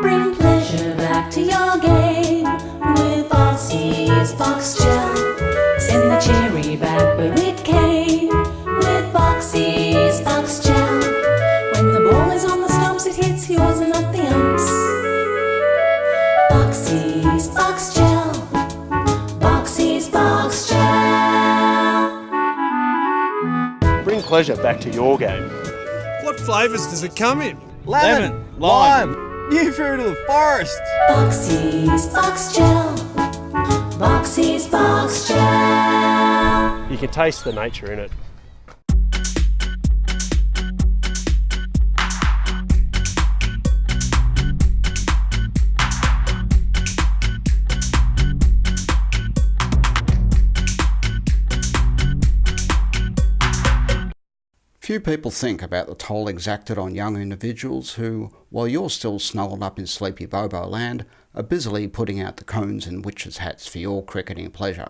Bring pleasure back to your game with Boxy's Box Gel. Send the cherry back where it came with Boxy's Box Gel. When the ball is on the stumps, it hits yours and not the umps. Boxy's Box Gel. Boxy's Box Gel. Bring pleasure back to your game. What flavours does it come in? Lemon, lime, new fruit of the forest. Boxy's Box Gel. Boxy's Box Gel. You can taste the nature in it. Few people think about the toll exacted on young individuals who, while you're still snuggled up in sleepy Bobo land, are busily putting out the cones and witches' hats for your cricketing pleasure.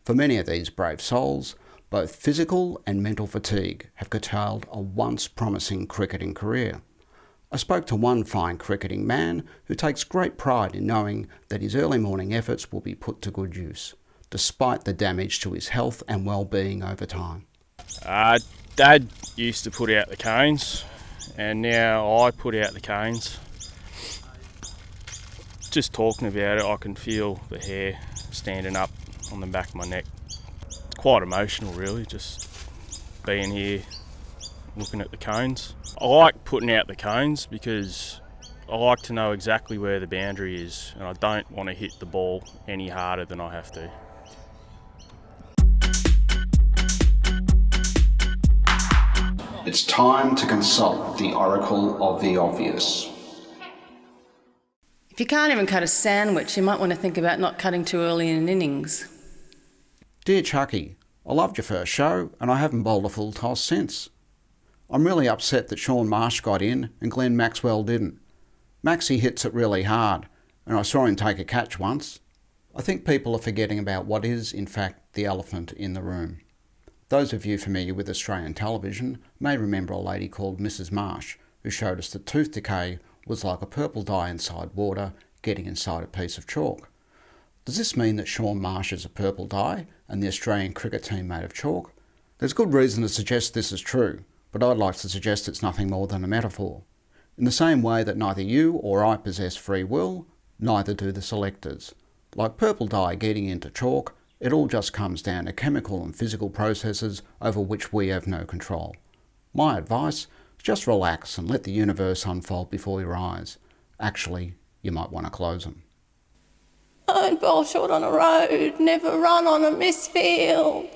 For many of these brave souls, both physical and mental fatigue have curtailed a once promising cricketing career. I spoke to one fine cricketing man who takes great pride in knowing that his early morning efforts will be put to good use, despite the damage to his health and well-being over time. Dad used to put out the cones, and now I put out the cones. Just talking about it, I can feel the hair standing up on the back of my neck. It's quite emotional, really, just being here looking at the cones. I like putting out the cones because I like to know exactly where the boundary is, and I don't want to hit the ball any harder than I have to. It's time to consult the oracle of the obvious. If you can't even cut a sandwich, you might want to think about not cutting too early in an innings. Dear Chucky, I loved your first show and I haven't bowled a full toss since. I'm really upset that Shaun Marsh got in and Glenn Maxwell didn't. Maxie hits it really hard and I saw him take a catch once. I think people are forgetting about what is, in fact, the elephant in the room. Those of you familiar with Australian television may remember a lady called Mrs. Marsh who showed us that tooth decay was like a purple dye inside water getting inside a piece of chalk. Does this mean that Shaun Marsh is a purple dye and the Australian cricket team made of chalk? There's good reason to suggest this is true, but I'd like to suggest it's nothing more than a metaphor. In the same way that neither you or I possess free will, neither do the selectors. Like purple dye getting into chalk, it all just comes down to chemical and physical processes over which we have no control. My advice, just relax and let the universe unfold before your eyes. Actually, you might want to close them. Don't bowl short on a road, never run on a misfield.